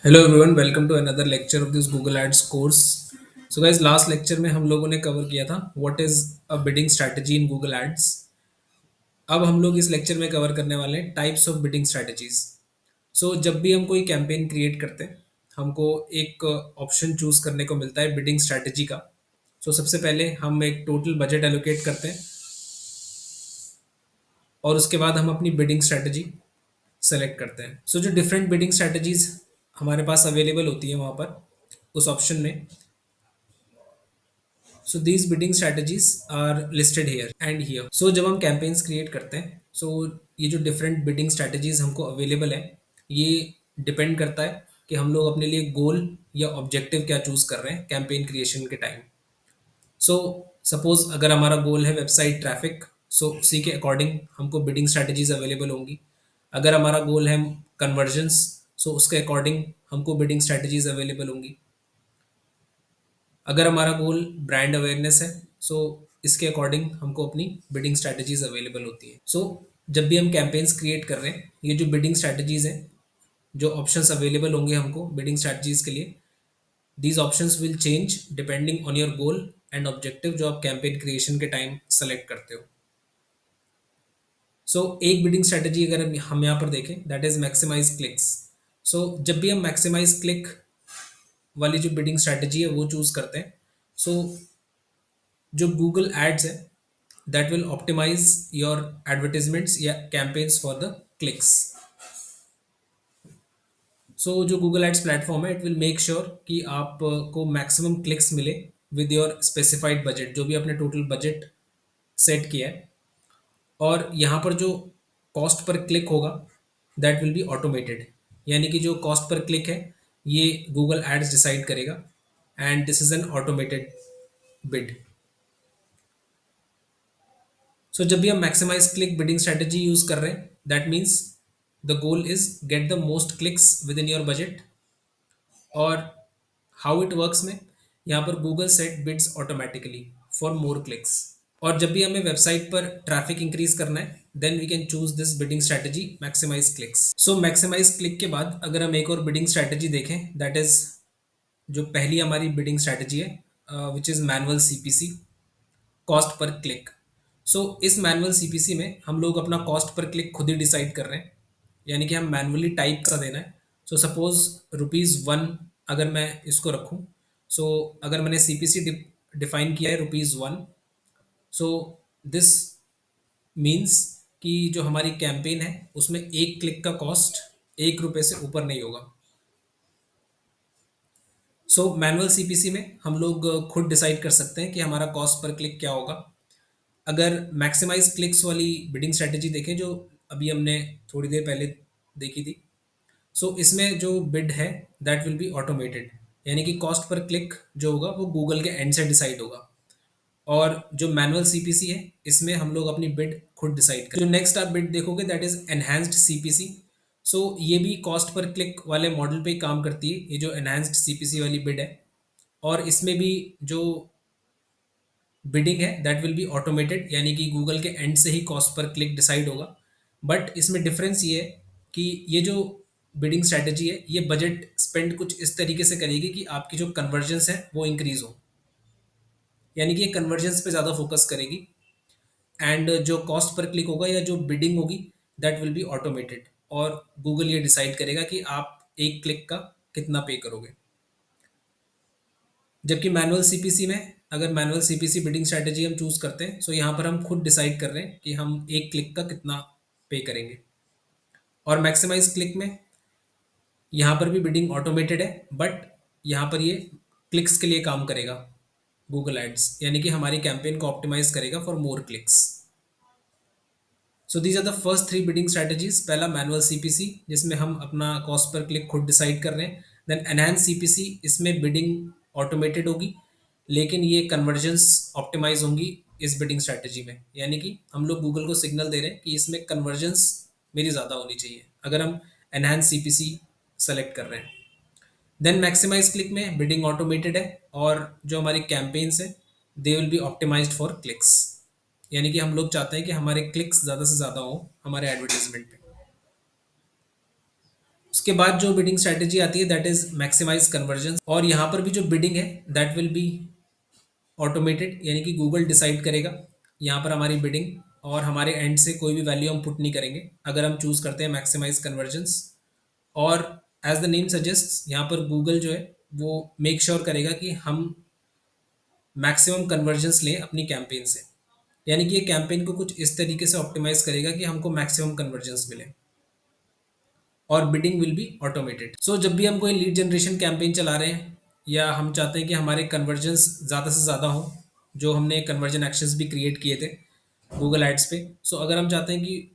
Hello everyone, welcome to another lecture of this Google ads course. So guys, last lecture में हम लोगों ने cover किया था what is a bidding strategy in Google ads. अब हम लोग इस लेक्चर में कवर करने वाले हैं टाइप्स ऑफ बिडिंग स्ट्रैटेजीज। सो जब भी हम कोई कैंपेन क्रिएट करते हैं, हमको एक ऑप्शन चूज करने को मिलता है बिडिंग स्ट्रैटेजी का। सबसे पहले हम एक टोटल बजट एलोकेट करते हैं और उसके बाद हम अपनी बिडिंग स्ट्रैटेजी सेलेक्ट करते हैं। जो डिफरेंट बिडिंग स्ट्रैटेजीज हमारे पास अवेलेबल होती है वहाँ पर उस ऑप्शन में, so these bidding strategies are listed here and here. जब हम कैंपेन्स क्रिएट करते हैं, ये जो डिफरेंट बिडिंग स्ट्रेटजीज हमको अवेलेबल है, ये डिपेंड करता है कि हम लोग अपने लिए गोल या ऑब्जेक्टिव क्या चूज कर रहे हैं कैंपेन क्रिएशन के टाइम। सो सपोज अगर हमारा गोल है वेबसाइट ट्रैफिक, उसी के अकॉर्डिंग हमको बिडिंग स्ट्रेटजीज अवेलेबल होंगी। अगर हमारा गोल है कन्वर्जन्स, उसके अकॉर्डिंग हमको बिडिंग स्ट्रेटजीज अवेलेबल होंगी। अगर हमारा गोल ब्रांड अवेयरनेस है, इसके अकॉर्डिंग हमको अपनी बिडिंग स्ट्रैटेजीज अवेलेबल होती है। जब भी हम कैंपेन्स क्रिएट कर रहे हैं, ये जो बिडिंग स्ट्रैटेजीज हैं, जो ऑप्शंस अवेलेबल होंगे हमको बिडिंग स्ट्रैटेजीज के लिए, these options will change depending on your goal and objective जो आप कैंपेन क्रिएशन के टाइम सेलेक्ट करते हो। एक बिडिंग स्ट्रैटेजी अगर हम यहाँ पर देखें, दैट इज मैक्सिमाइज क्लिक्स। जब भी हम मैक्सिमाइज क्लिक वाली जो बिडिंग स्ट्रैटेजी है वो चूज करते हैं, सो जो गूगल एड्स है that will optimize your advertisements या कैंपेन्स फॉर द क्लिक्स। जो गूगल एड्स प्लेटफॉर्म है, इट विल मेक श्योर कि आपको मैक्सिमम क्लिक्स मिले विद योर स्पेसिफाइड बजट, जो भी आपने टोटल बजट सेट किया है। और यहाँ पर जो कॉस्ट पर क्लिक होगा दैट विल बी ऑटोमेटेड, यानी कि जो कॉस्ट पर क्लिक है ये गूगल एड्स डिसाइड करेगा and this is an automated bid. जब भी हम maximize click bidding strategy use कर रहे हैं, that means the goal is get the most clicks with in your budget. और हाउ इट वर्क्स में, यहाँ पर Google set bids automatically for more clicks. और जब भी हमें वेबसाइट पर ट्रैफिक इंक्रीज करना है, then we can choose this bidding strategy maximize clicks. Maximize click के बाद अगर हम एक और बिडिंग स्ट्रेटेजी देखें, दैट इज जो पहली हमारी बिडिंग स्ट्रेटेजी है which is manual CPC, cost per click. इस मैनुअल सीपीसी में हम लोग अपना कॉस्ट पर क्लिक खुद ही डिसाइड कर रहे हैं, यानी कि हम मैनुअली टाइप का देना है। सपोज ₹1 अगर मैं इसको रखूं, अगर मैंने सीपीसी डिफाइन किया है ₹1, सो दिस मीन्स कि जो हमारी कैंपेन है उसमें एक क्लिक का कॉस्ट ₹1 से ऊपर नहीं होगा। मैनुअल सीपीसी में हम लोग खुद डिसाइड कर सकते हैं कि हमारा कॉस्ट पर क्लिक क्या होगा। अगर मैक्सिमाइज क्लिक्स वाली बिडिंग स्ट्रेटेजी देखें जो अभी हमने थोड़ी देर पहले देखी थी, इसमें जो बिड है दैट विल बी ऑटोमेटेड, यानी कि कॉस्ट पर क्लिक जो होगा वो गूगल के एंड से डिसाइड होगा। और जो मैनुअल सीपीसी है इसमें हम लोग अपनी बिड खुद डिसाइड करें। जो नेक्स्ट आप बिड देखोगे दैट इज एनहांस्ड सीपीसी। ये भी कॉस्ट पर क्लिक वाले मॉडल पे ही काम करती है, ये जो एनहांस्ड सीपीसी वाली बिड है। और इसमें भी जो बिडिंग है दैट विल बी ऑटोमेटेड, यानी कि गूगल के एंड से ही कॉस्ट पर क्लिक डिसाइड होगा। बट इसमें डिफरेंस ये है कि ये जो बिडिंग स्ट्रेटेजी है ये बजट स्पेंड कुछ इस तरीके से करेगी कि आपकी जो कन्वर्जेंस है वो इंक्रीज हो, यानी कि ये कन्वर्जेंस पे ज़्यादा फोकस करेगी। एंड जो कॉस्ट पर क्लिक होगा या जो बिडिंग होगी दैट विल बी ऑटोमेटेड, और गूगल ये डिसाइड करेगा कि आप एक क्लिक का कितना पे करोगे। जबकि मैनुअल सीपीसी में, अगर मैनुअल सीपीसी बिडिंग स्ट्रेटेजी हम चूज करते हैं, यहाँ पर हम खुद डिसाइड कर रहे हैं कि हम एक क्लिक का कितना पे करेंगे। और मैक्सिमाइज क्लिक में यहाँ पर भी बिडिंग ऑटोमेटेड है, बट यहाँ पर ये क्लिक्स के लिए काम करेगा गूगल एड्स, यानी कि हमारी कैंपेन को ऑप्टिमाइज करेगा for more clicks. These are the first 3 bidding strategies. पहला मैनुअल सीपीसी जिसमें हम अपना कॉस्ट पर क्लिक खुद डिसाइड कर रहे हैं। देन एनहांस सीपीसी, इसमें बिडिंग ऑटोमेटेड होगी लेकिन ये कन्वर्जेंस ऑप्टिमाइज होंगी इस बिडिंग स्ट्रेटेजी में, यानी कि हम लोग गूगल को सिग्नल दे रहे हैं कि इसमें कन्वर्जेंस मेरी ज़्यादा होनी चाहिए अगर हम एनहांस सीपीसी सेलेक्ट कर रहे हैं। देन मैक्सिमाइज क्लिक में बिडिंग ऑटोमेटेड है और जो हमारी कैंपेन्स है they will be optimized for clicks, यानी कि हम लोग चाहते हैं कि हमारे क्लिक्स ज़्यादा से ज़्यादा हो हमारे एडवर्टीजमेंट पे। उसके बाद जो बिडिंग स्ट्रैटेजी आती है दैट इज मैक्सिमाइज कन्वर्जन, और यहाँ पर भी जो बिडिंग है दैट विल बी ऑटोमेटेड, यानी कि गूगल डिसाइड करेगा यहाँ पर हमारी बिडिंग, और हमारे एंड से कोई भी वैल्यू हम पुट नहीं करेंगे अगर हम चूज करते हैं मैक्सिमाइज कन्वर्जेंस। और एज द नेम सजेस्ट यहाँ पर गूगल जो है वो मेक श्योर करेगा कि हम मैक्सिमम कन्वर्जेंस लें अपनी कैंपेन से, यानी कि ये कैंपेन को कुछ इस तरीके से ऑप्टिमाइज करेगा कि हमको मैक्सिमम कन्वर्जेंस मिले, और बिडिंग विल बी ऑटोमेटेड। सो जब भी हम कोई लीड जनरेशन कैंपेन चला रहे हैं या हम चाहते हैं कि हमारे कन्वर्जेंस ज़्यादा से ज़्यादा हो, जो हमने कन्वर्जन एक्शंस भी क्रिएट किए थे गूगल एड्स पे, सो अगर हम चाहते हैं कि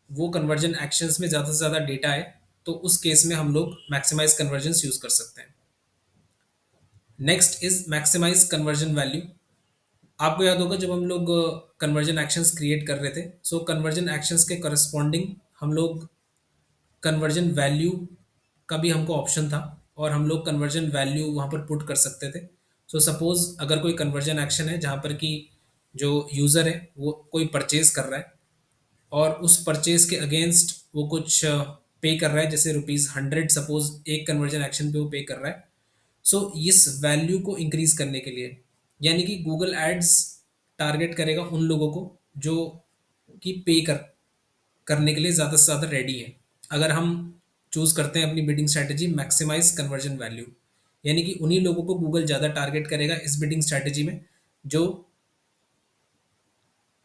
वो कन्वर्जन एक्शंस में ज़्यादा से ज़्यादा डेटा आए, तो उस केस में हम लोग मैक्सिमाइज कन्वर्जेंस यूज़ कर सकते हैं। Next is maximize conversion value. आपको याद होगा जब हम लोग कन्वर्जन एक्शंस क्रिएट कर रहे थे, सो कन्वर्जन एक्शंस के करस्पॉन्डिंग हम लोग कन्वर्जन वैल्यू का भी हमको ऑप्शन था, और हम लोग कन्वर्जन वैल्यू वहाँ पर पुट कर सकते थे। सो सपोज अगर कोई कन्वर्जन एक्शन है जहाँ पर कि जो यूज़र है वो कोई परचेज कर रहा है, और उस परचेज के अगेंस्ट वो कुछ पे कर रहा है, जैसे ₹100 सपोज एक कन्वर्जन एक्शन पे वो पे कर रहा है। सो इस वैल्यू को इंक्रीज करने के लिए, यानी कि गूगल एड्स टारगेट करेगा उन लोगों को जो कि पे करने के लिए ज़्यादा से ज़्यादा रेडी है। अगर हम चूज़ करते हैं अपनी bidding strategy maximize conversion value, यानी कि उन्हीं लोगों को गूगल ज़्यादा टारगेट करेगा इस बिडिंग स्ट्रैटेजी में जो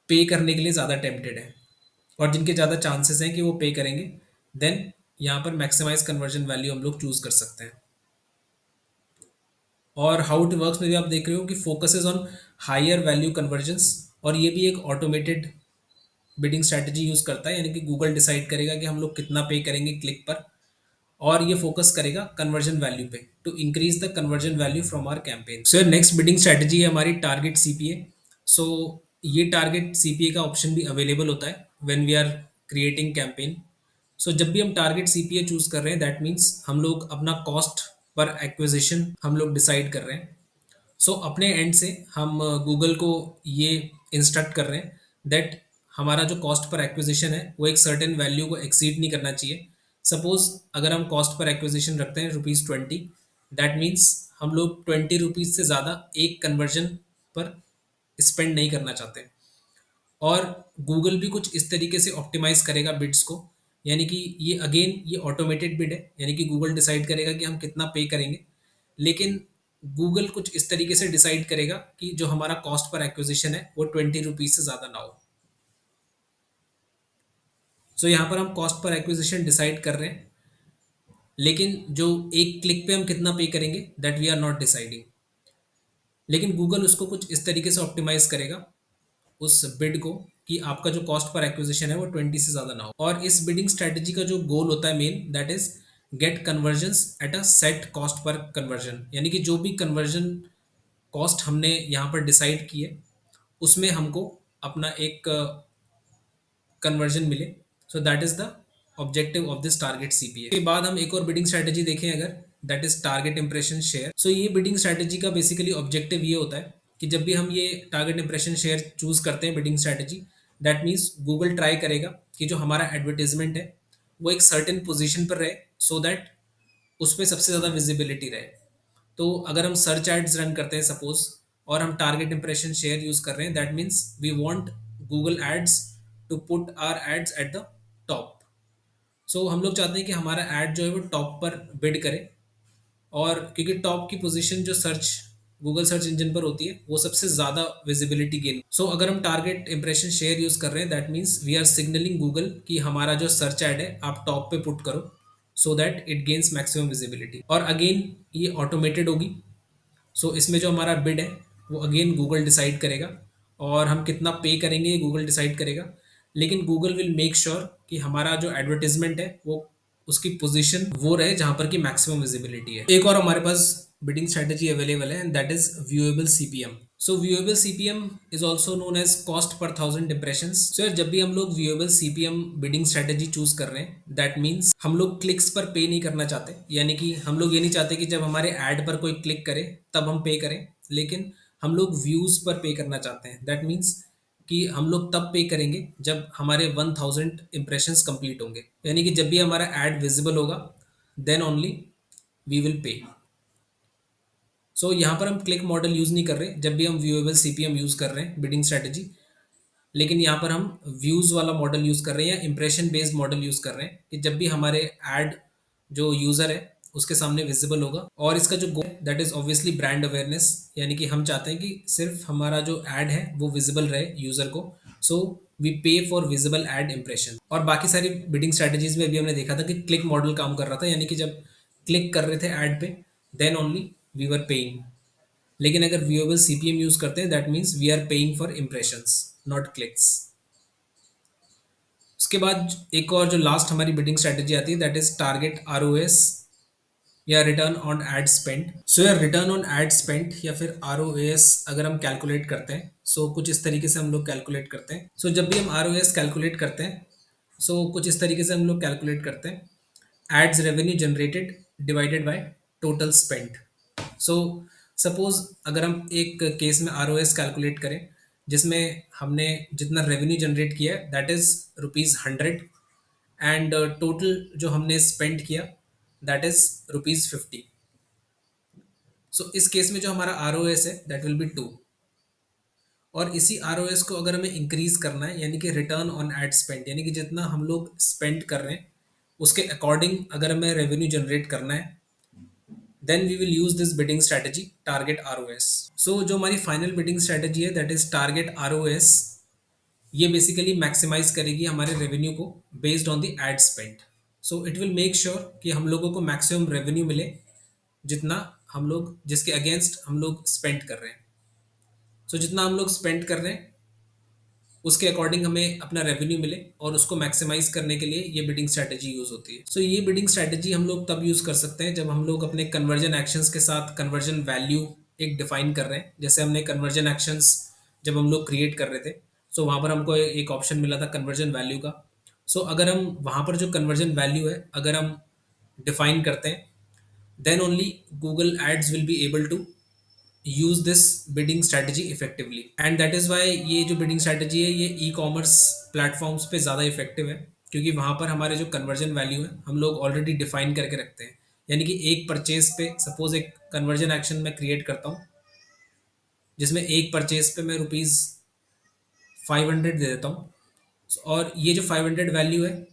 पे करने के लिए ज़्यादा टेम्पटेड है, और जिनके ज़्यादा चांसेस हैं कि वो पे करेंगे, देन यहाँ पर मैक्सिमाइज कन्वर्जन वैल्यू हम लोग चूज़ कर सकते हैं। और हाउ इट वर्क्स में भी आप देख रहे हो कि focuses on higher value conversions, और ये भी एक ऑटोमेटेड बिडिंग स्ट्रैटेजी यूज़ करता है, यानी कि गूगल डिसाइड करेगा कि हम लोग कितना पे करेंगे क्लिक पर, और ये फोकस करेगा कन्वर्जन वैल्यू पे to increase the conversion value from our campaign. So next bidding strategy है हमारी टारगेट सीपीए। सो ये टारगेट सीपीए का ऑप्शन भी अवेलेबल होता है when we are creating campaign. So जब भी हम टारगेट सीपीए चूज कर रहे हैं दैट मीन्स हम लोग अपना कॉस्ट पर एक्विजिशन हम लोग डिसाइड कर रहे हैं। सो अपने एंड से हम गूगल को ये इंस्ट्रक्ट कर रहे हैं दैट हमारा जो कॉस्ट पर एक्विजिशन है वो एक सर्टेन वैल्यू को एक्सीड नहीं करना चाहिए। सपोज अगर हम कॉस्ट पर एक्विजिशन रखते हैं ₹20, दैट मीन्स हम लोग ₹20 से ज़्यादा एक कन्वर्जन पर स्पेंड नहीं करना चाहते। और गूगल भी कुछ इस तरीके से ऑप्टिमाइज करेगा बिड्स को, यानी कि ये अगेन ये ऑटोमेटेड बिड है, यानी कि गूगल डिसाइड करेगा कि हम कितना पे करेंगे, लेकिन गूगल कुछ इस तरीके से डिसाइड करेगा कि जो हमारा कॉस्ट पर एक्विजिशन है वो ₹20 से ज़्यादा ना हो। सो यहाँ पर हम कॉस्ट पर एक्विजिशन डिसाइड कर रहे हैं, लेकिन जो एक क्लिक पे हम कितना पे करेंगे that we are not deciding, लेकिन गूगल उसको कुछ इस तरीके से ऑप्टिमाइज करेगा उस बिड को कि आपका जो कॉस्ट पर एक्विजिशन है वो 20 से ज़्यादा ना हो। और इस बिडिंग स्ट्रेटजी का जो गोल होता है main that is get convergence at a set cost per conversion, यानी कि जो भी कन्वर्जन कॉस्ट हमने यहाँ पर डिसाइड की है उसमें हमको अपना एक कन्वर्जन मिले। So that is the objective of this target CPA. के बाद हम एक और बिडिंग स्ट्रेटजी देखें अगर, that is target impression share. So ये बिडिंग स्ट्रेटजी का बेसिकली ऑब्जेक्टिव ये होता है कि जब भी हम ये टारगेट इंप्रेशन शेयर चूज करते हैं bidding strategy, that means Google try करेगा कि जो हमारा एडवर्टीजमेंट है वो एक सर्टेन पोजिशन पर रहे, सो दैट उस पर सबसे ज़्यादा विजिबिलिटी रहे। तो अगर हम सर्च एड्स रन करते हैं सपोज, और हम टारगेट इंप्रेशन शेयर यूज कर रहे हैं, that means we want Google ads to put our ads at the top. So हम लोग चाहते हैं कि हमारा एड जो है वो टॉप पर बिड करे, और क्योंकि टॉप की पोजीशन जो सर्च गूगल सर्च इंजन पर होती है वो सबसे ज़्यादा विजिबिलिटी गेन। सो अगर हम टारगेट इंप्रेशन शेयर यूज़ कर रहे हैं that means we are signalling Google कि हमारा जो सर्च एड है आप टॉप पे पुट करो, so that it gains maximum visibility. और अगेन ये ऑटोमेटेड होगी। सो इसमें जो हमारा बिड है वो अगेन गूगल डिसाइड करेगा, और हम कितना पे करेंगे ये गूगल डिसाइड करेगा, लेकिन गूगल विल मेक श्योर कि हमारा जो एडवर्टीजमेंट है वो उसकी पोजीशन वो रहे जहां पर कि मैक्सिमम विजिबिलिटी है। एक और हमारे पास बिडिंग स्ट्रेटजी अवेलेबल है and that is viewable CPM. So viewable CPM is also known as cost per 1000 impressions. So यार जब भी हम लोग viewable CPM bidding strategy choose कर रहे हैं दैट मीन्स हम लोग क्लिक्स पर पे नहीं करना चाहते, यानी कि हम लोग ये नहीं चाहते कि जब हमारे ऐड पर कोई क्लिक करे तब हम पे करें, लेकिन हम लोग व्यूज पर पे करना चाहते हैं। दैट मीन्स कि हम लोग तब पे करेंगे जब हमारे 1000 इंप्रेशंस कंप्लीट होंगे, यानी कि जब भी हमारा ऐड विजिबल होगा then only we will pay. So यहाँ पर हम क्लिक मॉडल यूज़ नहीं कर रहे जब भी हम व्यूएबल सीपीएम यूज़ कर रहे हैं बिडिंग स्ट्रैटेजी, लेकिन यहाँ पर हम व्यूज़ वाला मॉडल यूज़ कर रहे हैं या इंप्रेशन बेस्ड मॉडल यूज़ कर रहे हैं कि जब भी हमारे ऐड जो यूज़र है उसके सामने विजिबल होगा। और इसका जो goal that is obviously brand awareness, यानी कि हम चाहते हैं कि सिर्फ हमारा जो ऐड है वो विजिबल रहे यूज़र को। सो वी पे फॉर विजिबल ऐड इंप्रेशन। और बाकी सारी बिडिंग स्ट्रैटेजीज में भी हमने देखा था कि क्लिक मॉडल काम कर रहा था, यानी कि जब क्लिक कर रहे थे ऐड पे then only we were paying. लेकिन अगर व्यूएबल सीपीएम यूज करते हैं that means we are paying for impressions not clicks. उसके बाद एक और जो लास्ट हमारी बिडिंग स्ट्रेटेजी आती है दैट इज टारगेट आरओएस या रिटर्न ऑन एड स्पेंड। सो या रिटर्न ऑन एड स्पेंड या फिर आरओएस अगर हम कैलकुलेट करते हैं कुछ इस तरीके से हम लोग कैलकुलेट करते हैं। जब भी हम आरओएस कैलकुलेट करते हैं कुछ इस तरीके से हम लोग कैलकुलेट करते हैं ads revenue generated divided by total spend. So suppose अगर हम एक केस में आर कैलकुलेट करें जिसमें हमने जितना रेवेन्यू जनरेट किया है दैट इज ₹100 एंड टोटल जो हमने स्पेंड किया दैट इज ₹50। इस केस में जो हमारा आर है दैट विल बी 2। और इसी आर को अगर हमें इंक्रीज करना है यानी कि रिटर्न ऑन एड स्पेंड, यानी कि जितना हम लोग स्पेंड कर रहे हैं उसके अकॉर्डिंग अगर हमें रेवेन्यू जनरेट करना है then we will use this bidding strategy target ROS। जो हमारी फाइनल बिडिंग स्ट्रेटेजी है दैट इज टारगेट ROS, ये बेसिकली मैक्सिमाइज करेगी हमारे रेवेन्यू को based on the ad spend. It will make sure कि हम लोगों को मैक्सिमम रेवेन्यू मिले जितना हम लोग जिसके अगेंस्ट हम लोग स्पेंड कर रहे हैं। जितना हम लोग स्पेंड कर रहे हैं उसके अकॉर्डिंग हमें अपना रेवेन्यू मिले और उसको मैक्सिमाइज करने के लिए ये बिडिंग स्ट्रैटेजी यूज होती है। ये बिडिंग स्ट्रैटेजी हम लोग तब यूज कर सकते हैं जब हम लोग अपने कन्वर्जन एक्शंस के साथ कन्वर्जन वैल्यू एक डिफाइन कर रहे हैं। जैसे हमने कन्वर्जन एक्शंस जब हम लोग क्रिएट कर रहे थे वहाँ पर हमको एक ऑप्शन मिला था कन्वर्जन वैल्यू का। अगर हम वहाँ पर जो कन्वर्जन वैल्यू है अगर हम डिफाइन करते हैं then only Google ads will be able to use this bidding strategy effectively. And that is why ये जो बिडिंग स्ट्रैटेजी है ये ई कॉमर्स प्लेटफॉर्म्स पे ज़्यादा इफेक्टिव है, क्योंकि वहाँ पर हमारे जो कन्वर्जन वैल्यू है हम लोग ऑलरेडी डिफाइन करके रखते हैं। यानी कि एक परचेज पे सपोज एक कन्वर्जन एक्शन मैं क्रिएट करता हूँ जिसमें एक परचेज पे मैं ₹500 दे देता हूँ। और ये जो 500 वैल्यू है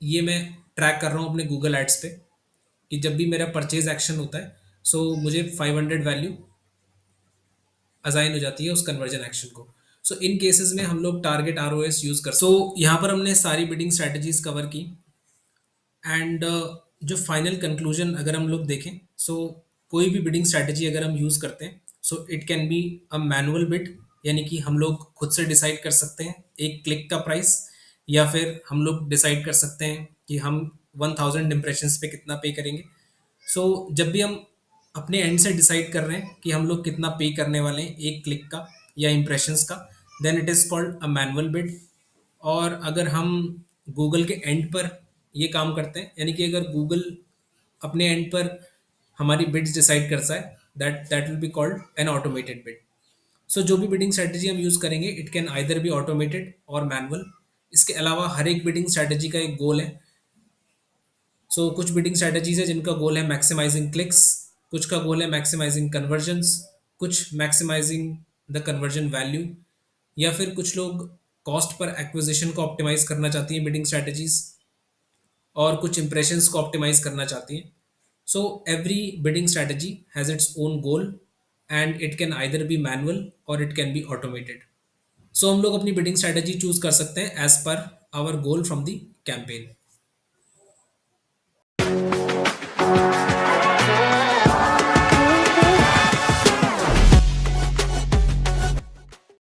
ये मैं ट्रैक कर रहा हूँ अपने गूगल एड्स पे कि जब भी मेरा परचेज एक्शन होता है मुझे 500 वैल्यू असाइन हो जाती है उस कन्वर्जन एक्शन को। इन केसेस में हम लोग टारगेट आरओएस यूज कर। यहाँ पर हमने सारी बिडिंग स्ट्रैटेजीज कवर की एंड जो फाइनल कंक्लूजन अगर हम लोग देखें कोई भी बिडिंग स्ट्रैटेजी अगर हम यूज करते हैं it can be a manual bid, यानी कि हम लोग खुद से डिसाइड कर सकते हैं एक क्लिक का प्राइस, या फिर हम लोग डिसाइड कर सकते हैं कि हम 1000 इम्प्रेशंस पे कितना पे करेंगे। जब भी हम अपने एंड से डिसाइड कर रहे हैं कि हम लोग कितना पे करने वाले हैं एक क्लिक का या इम्प्रेशंस का then it is called a manual bid. और अगर हम गूगल के एंड पर ये काम करते हैं यानी कि अगर गूगल अपने एंड पर हमारी बिड्स डिसाइड करता है that that will be called an automated bid. जो भी बिडिंग स्ट्रैटेजी हम यूज़ करेंगे it can either be automated और मैनुअल। इसके अलावा हर एक बिडिंग स्ट्रैटेजी का एक गोल है। कुछ बिडिंग स्ट्रैटेजीज है जिनका गोल है मैक्सिमाइजिंग क्लिक्स, कुछ का गोल है मैक्सिमाइजिंग कन्वर्जन्स, कुछ मैक्सिमाइजिंग द कन्वर्जन वैल्यू, या फिर कुछ लोग कॉस्ट पर एक्विजिशन को ऑप्टिमाइज करना चाहती हैं बिडिंग स्ट्रैटेजीज, और कुछ इंप्रेशंस को ऑप्टिमाइज करना चाहती हैं। Every bidding strategy has its own goal and it can either be manual और इट कैन बी ऑटोमेटेड। हम लोग अपनी बिडिंग स्ट्रैटेजी चूज कर सकते हैं as per our goal from the campaign.